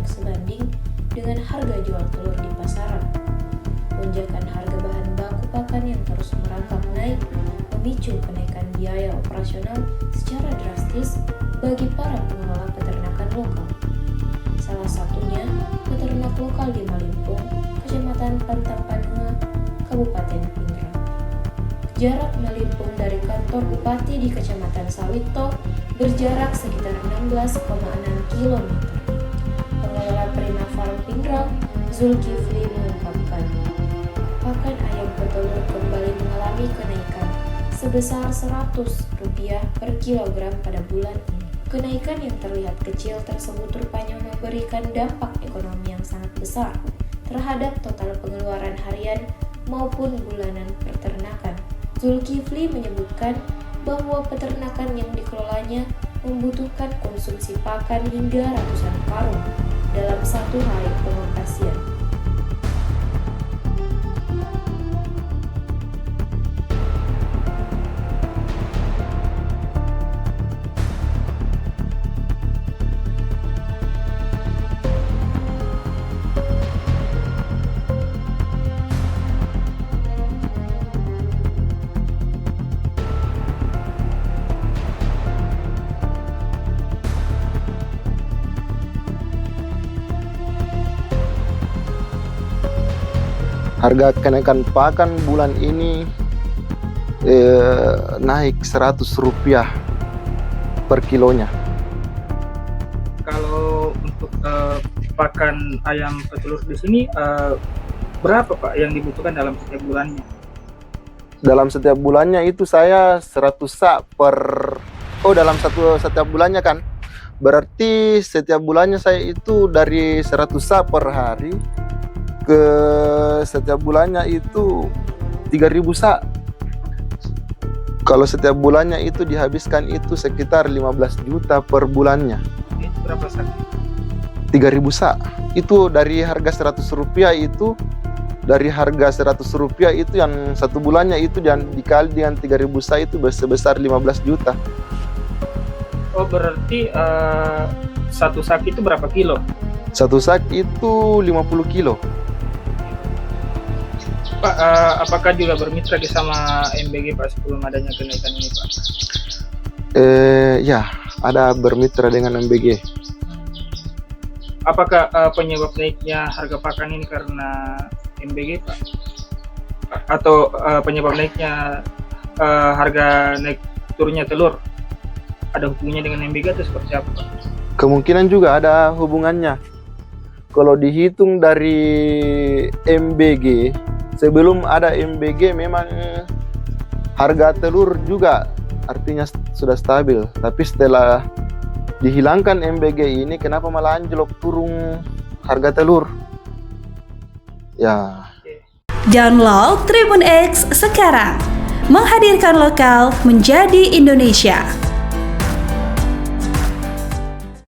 sebanding dengan harga jual telur di pasaran. Lonjakan harga bahan baku pakan yang terus merangkak naik memicu kenaikan biaya operasional secara drastis bagi para pengelola peternakan lokal. Salah satunya peternak lokal di Malimpung, Kecamatan Pantang Panunga, Kabupaten Pindrang. Jarak Malimpung dari kantor bupati di Kecamatan Sawito berjarak sekitar 16,6 km. Pengelola Prima Farm Pindrang, Zulkifli mengungkapkan, pakan ayam petelur kembali mengalami kenaikan sebesar Rp100 per kilogram pada bulan ini. Kenaikan yang terlihat kecil tersebut rupanya memberikan dampak ekonomi yang sangat besar terhadap total pengeluaran harian maupun bulanan peternakan. Zulkifli menyebutkan bahwa peternakan yang dikelolanya membutuhkan konsumsi pakan hingga ratusan karung dalam satu hari pengoperasian. Harga kenaikan pakan bulan ini naik Rp100 per kilonya. Kalau untuk pakan ayam petelur di sini berapa Pak yang dibutuhkan dalam setiap bulannya? Dalam setiap bulannya itu saya 100 sak dalam setiap bulannya kan. Berarti setiap bulannya saya itu dari 100 sak per hari ke setiap bulannya itu 3.000 sak. Kalau setiap bulannya itu dihabiskan itu sekitar 15 juta per bulannya. Itu berapa sak? 3.000 sak. Itu dari harga Rp100 itu, dari harga Rp100 itu yang satu bulannya itu dan dikali dengan 3.000 sak itu sebesar 15 juta. Oh berarti satu sak itu berapa kilo? Satu sak itu 50 kilo. Pak, apakah juga bermitra sama MBG Pak sebelum adanya kenaikan ini Pak? Ya, ada bermitra dengan MBG. Apakah penyebab naiknya harga pakan ini karena MBG Pak? Atau penyebab naiknya harga naik turunnya telur? Ada hubungannya dengan MBG atau seperti apa Pak? Kemungkinan juga ada hubungannya. Kalau dihitung dari MBG, sebelum ada MBG memang harga telur juga artinya sudah stabil. Tapi setelah dihilangkan MBG ini, kenapa malah anjlok turun harga telur? Ya. Download Tribun X sekarang, menghadirkan lokal menjadi Indonesia.